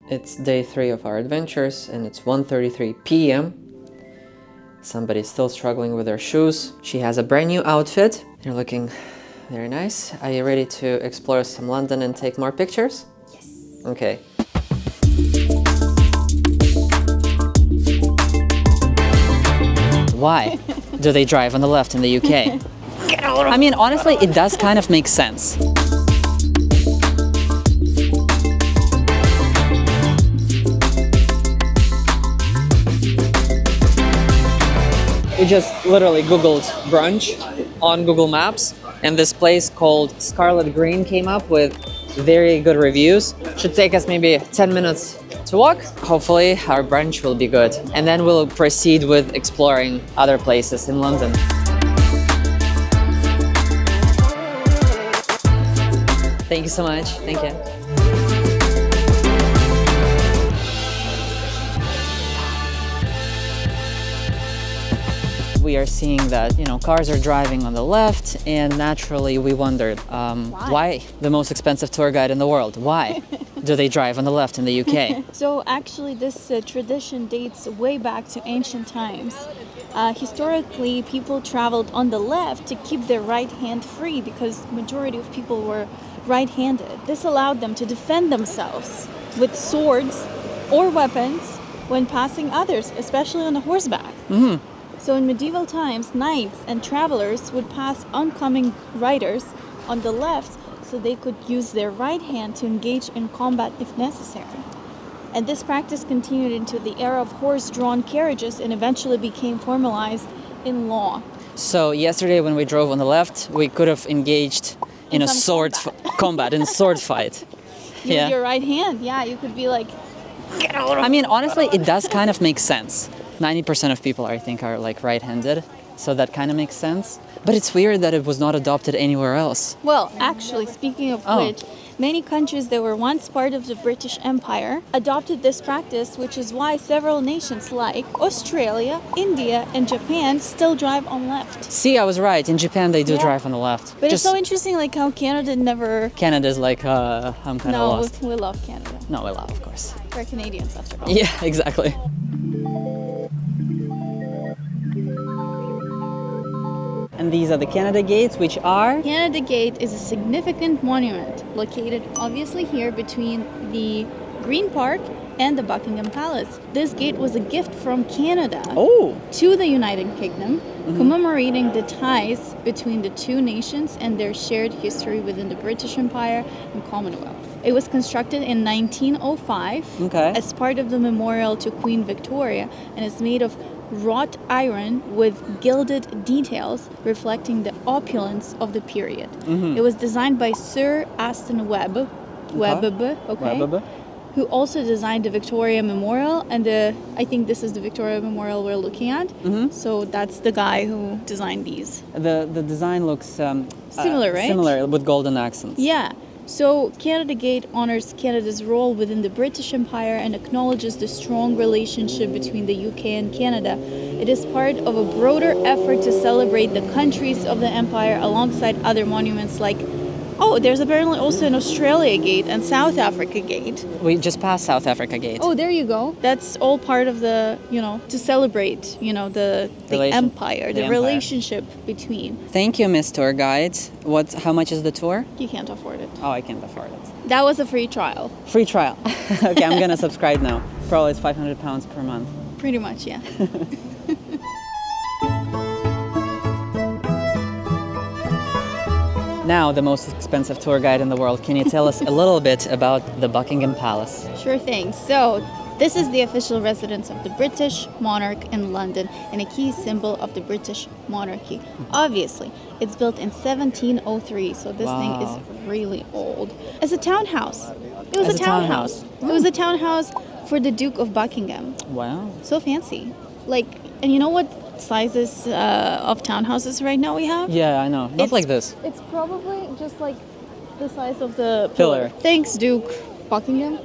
It's day 3 of our adventures and it's 1:33 p.m. Somebody's still struggling with their shoes. She has a brand new outfit. They're looking very nice. Are you ready to explore some London and take more pictures? Yes. Okay. Why do they drive on the left in the UK? I mean, honestly, it does kind of make sense. We just literally Googled brunch on Google Maps, and this place called Scarlet Green came up with very good reviews. Should take us maybe 10 minutes to walk. Hopefully our brunch will be good. And then we'll proceed with exploring other places in London. Thank you so much. Thank you. We are seeing that, cars are driving on the left, and naturally we wondered, why the most expensive tour guide in the world? Why do they drive on the left in the UK? So actually this tradition dates way back to ancient times. Historically, people traveled on the left to keep their right hand free because majority of people were right-handed. This allowed them to defend themselves with swords or weapons when passing others, especially on a horseback. Mm-hmm. So in medieval times, knights and travelers would pass oncoming riders on the left so they could use their right hand to engage in combat if necessary. And this practice continued into the era of horse-drawn carriages and eventually became formalized in law. So yesterday when we drove on the left, we could have engaged in a sword combat, in a sword fight. With your right hand, you could be like, get out of I mean, honestly, it does kind of make sense. 90% of people, I think, are like right-handed, so that kind of makes sense. But it's weird that it was not adopted anywhere else. Well, actually, speaking of which, many countries that were once part of the British Empire adopted this practice, which is why several nations like Australia, India, and Japan still drive on left. See, I was right. In Japan, they do drive on the left. But it's so interesting, like how Canada never... Canada's like, I'm kind of lost. No, we love Canada. No, we love, of course. We're Canadians, after all. Yeah, exactly. And these are the Canada Gates, which are? Canada Gate is a significant monument located obviously here between the Green Park and the Buckingham Palace. This gate was a gift from Canada to the United Kingdom, commemorating the ties between the two nations and their shared history within the British Empire and Commonwealth. It was constructed in 1905 as part of the memorial to Queen Victoria and is made of wrought iron with gilded details reflecting the opulence of the period. It was designed by Sir Aston Webb, who also designed the Victoria Memorial, and I think this is the Victoria Memorial we're looking at. So that's the guy who designed these. The design looks similar, right? Similar, with golden accents. Yeah. So Canada Gate honors Canada's role within the British Empire and acknowledges the strong relationship between the UK and Canada. It is part of a broader effort to celebrate the countries of the Empire alongside other monuments like, there's apparently also an Australia Gate and South Africa Gate. We just passed South Africa Gate. Oh, there you go. That's all part of the, to celebrate, the empire, the relationship between. Thank you, Miss Tour Guide. How much is the tour? You can't afford it. Oh, I can't afford it. That was a free trial. Free trial. Okay, I'm gonna subscribe now. Probably it's £500 per month. Pretty much, yeah. Now, the most expensive tour guide in the world. Can you tell us a little bit about the Buckingham Palace? Sure thing. So, this is the official residence of the British monarch in London and a key symbol of the British monarchy. Obviously, it's built in 1703, so this thing is really old. As a townhouse. It was a townhouse. It was a townhouse for the Duke of Buckingham. Wow. So fancy. And you know what sizes of townhouses right now we have? Yeah, I know. Not like this. It's probably just like the size of the pillar. Thanks, Duke Buckingham.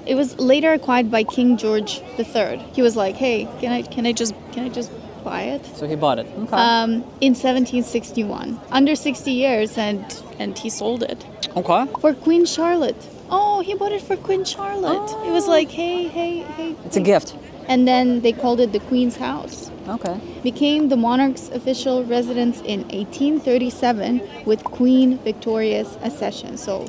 It was later acquired by King George III. He was like, "Hey, can I just buy it?" So he bought it. Okay. In 1761, under 60 years, and he sold it. Okay. For Queen Charlotte. Oh, he bought it for Queen Charlotte. It was like, hey, hey, hey. It's a gift. And then they called it the Queen's House. Okay. Became the monarch's official residence in 1837 with Queen Victoria's accession. So,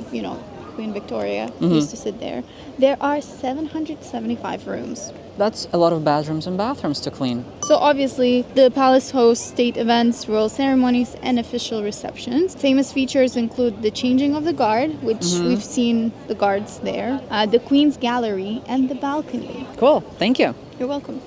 Queen Victoria used to sit there. There are 775 rooms. That's a lot of bedrooms and bathrooms to clean. So obviously, the palace hosts state events, royal ceremonies, and official receptions. Famous features include the changing of the guard, which we've seen the guards there, the Queen's Gallery, and the balcony. Cool. Thank you. You're welcome.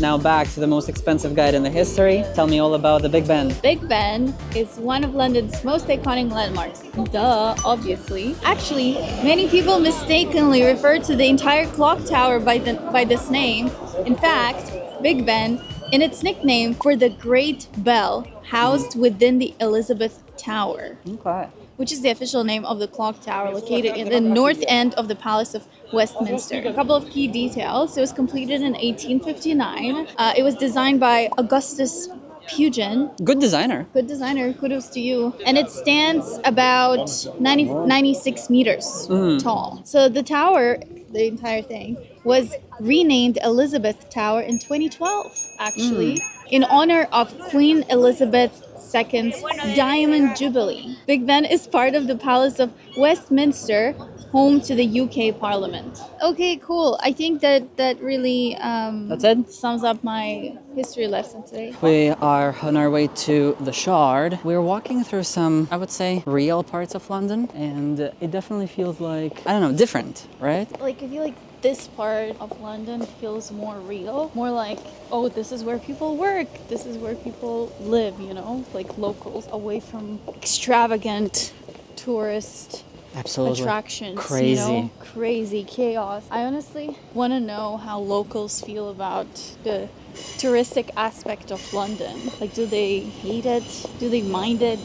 Now back to the most expensive guide in the history. Tell me all about the Big Ben. Big Ben is one of London's most iconic landmarks. Duh, obviously. Actually, many people mistakenly refer to the entire clock tower by this name. In fact, Big Ben, in its nickname for the Great Bell, housed within the Elizabeth Tower. Okay. Which is the official name of the clock tower located in the north end of the Palace of Westminster. A couple of key details. It was completed in 1859. It was designed by Augustus Pugin. Good designer. Good designer, kudos to you. And it stands about 96 meters tall. So the tower, the entire thing, was renamed Elizabeth Tower in 2012, actually, in honor of Queen Elizabeth II's Diamond Jubilee. Big Ben is part of the Palace of Westminster, home to the UK Parliament. Okay, cool. I think that really That's it? sums up my history lesson today. We are on our way to the Shard. We're walking through some, I would say, real parts of London, and it definitely feels like, I don't know, different, right? Like, I feel like this part of London feels more real, more like, oh, this is where people work, this is where people live, like locals, away from extravagant tourist Absolutely. attractions. Crazy. Crazy chaos. I honestly want to know how locals feel about the touristic aspect of London. Like, do they hate it? Do they mind it?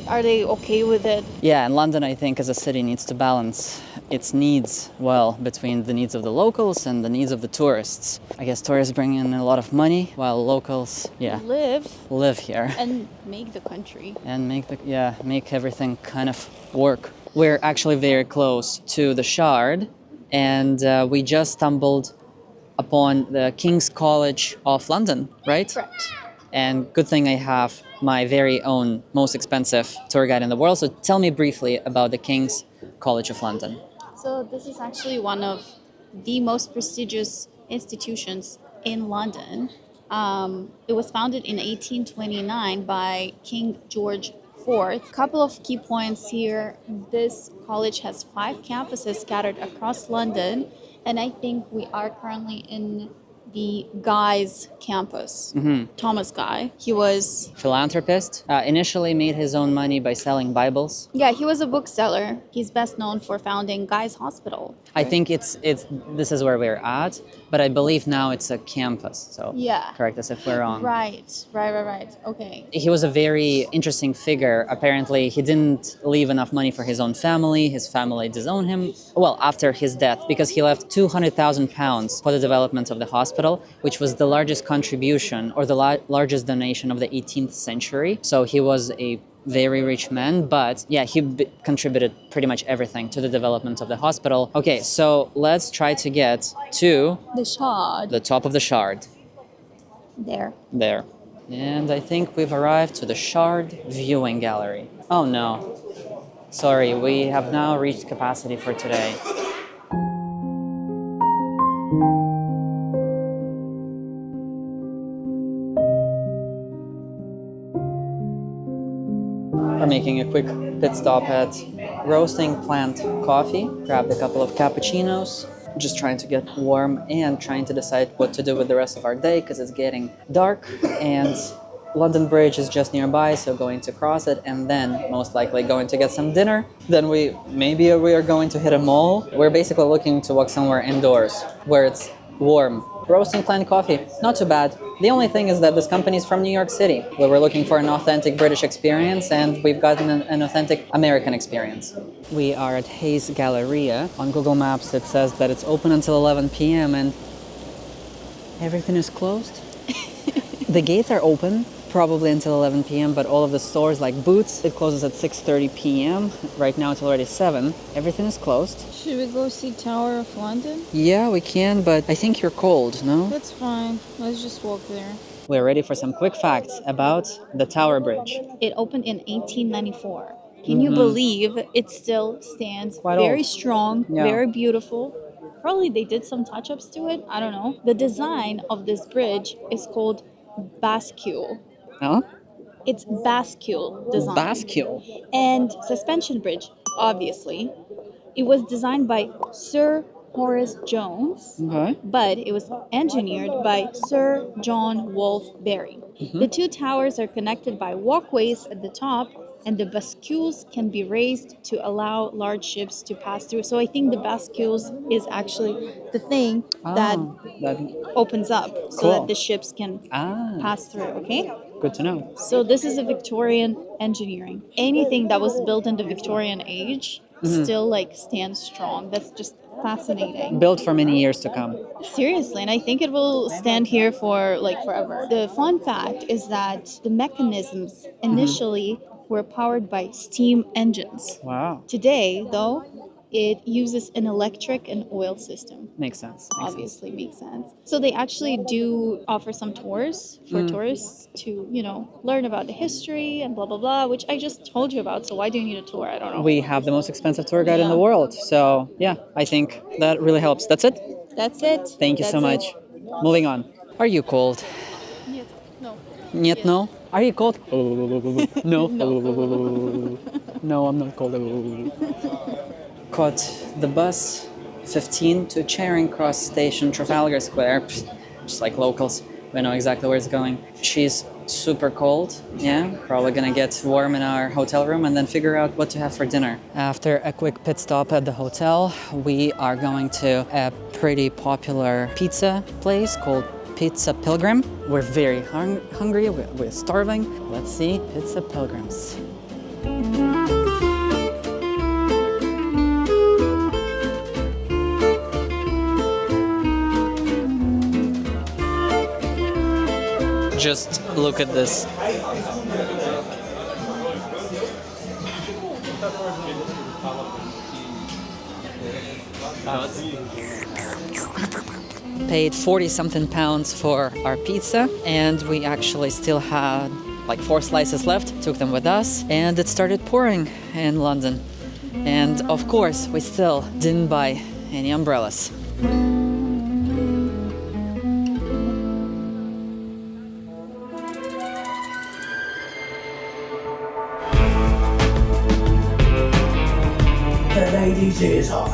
Are they okay with it? Yeah, and London, I think, as a city needs to balance its needs well between the needs of the locals and the needs of the tourists. I guess tourists bring in a lot of money while locals, live here and make the country and make everything kind of work. We're actually very close to the Shard, and we just stumbled upon the King's College of London, right? Correct. And good thing I have my very own most expensive tour guide in the world. So tell me briefly about the King's College of London. So this is actually one of the most prestigious institutions in London. It was founded in 1829 by King George IV. Couple of key points here. This college has 5 campuses scattered across London, and I think we are currently in the Guy's campus. Thomas Guy. He was Philanthropist, initially made his own money by selling Bibles. Yeah, he was a bookseller. He's best known for founding Guy's Hospital. I think it's this is where we're at, but I believe now it's a campus. So Yeah. correct us if we're wrong. Right. Okay. He was a very interesting figure. Apparently, he didn't leave enough money for his own family. His family disowned him, well, after his death, because he left £200,000 for the development of the hospital, which was the largest contribution or the largest donation of the 18th century. So he was a very rich man, but yeah, he contributed pretty much everything to the development of the hospital. Okay, so let's try to get to The Shard. the top of the Shard. There. There. And I think we've arrived to the Shard viewing gallery. Oh no. Sorry, we have now reached capacity for today. We're making a quick pit stop at Roasting Plant Coffee. Grabbed a couple of cappuccinos. Just trying to get warm and trying to decide what to do with the rest of our day because it's getting dark and London Bridge is just nearby, so going to cross it and then most likely going to get some dinner. Then we are going to hit a mall. We're basically looking to walk somewhere indoors where it's warm. Roasting Plant Coffee, not too bad. The only thing is that this company is from New York City, where we're looking for an authentic British experience, and we've gotten an authentic American experience. We are at Hayes Galleria. On Google Maps, it says that it's open until 11 p.m. and everything is closed. The gates are open probably until 11 p.m., but all of the stores like Boots, it closes at 6:30 p.m. Right now it's already 7. Everything is closed. Should we go see Tower of London? Yeah, we can, but I think you're cold, no? That's fine. Let's just walk there. We're ready for some quick facts about the Tower Bridge. It opened in 1894. Can you believe it still stands? Quite very old. strong, Yeah. very beautiful. Probably they did some touch-ups to it. I don't know. The design of this bridge is called bascule. Huh? It's bascule design. Bascule. And suspension bridge, obviously. It was designed by Sir Horace Jones, Okay. but it was engineered by Sir John Wolfe Barry. The two towers are connected by walkways at the top, and the bascules can be raised to allow large ships to pass through. So I think the bascules is actually the thing that that opens up so Cool. that the ships can pass through, okay? good to know. So this is a Victorian engineering. Anything that was built in the Victorian age still like stands strong. That's just fascinating. Built for many years to come. Seriously, and I think it will stand here for like forever. The fun fact is that the mechanisms initially were powered by steam engines. Wow. Today, though, it uses an electric and oil system. Makes sense. Obviously makes sense. So they actually do offer some tours for tourists to, learn about the history and blah blah blah, which I just told you about. So why do you need a tour? I don't know. We have the most expensive tour guide in the world. So, yeah, I think that really helps. That's it? That's it. Thank you so That's much. Moving on. Are you cold? Нет, no. Нет, no? Are you cold? No. No, I'm not cold. Caught the bus 15 to Charing Cross Station, Trafalgar Square. Just like locals, we know exactly where it's going. She's super cold. Yeah, probably gonna get warm in our hotel room and then figure out what to have for dinner. After a quick pit stop at the hotel, we are going to a pretty popular pizza place called Pizza Pilgrim. We're very hungry, we're starving. Let's see, Pizza Pilgrims. Just look at this. Paid 40-something pounds for our pizza, and we actually still had like 4 slices left. Took them with us, and it started pouring in London. And of course, we still didn't buy any umbrellas. The lady's ears off.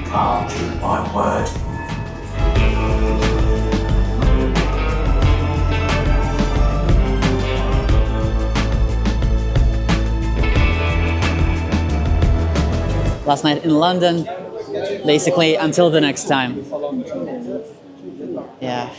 Can't keep my word. Last night in London, basically until the next time. Yeah.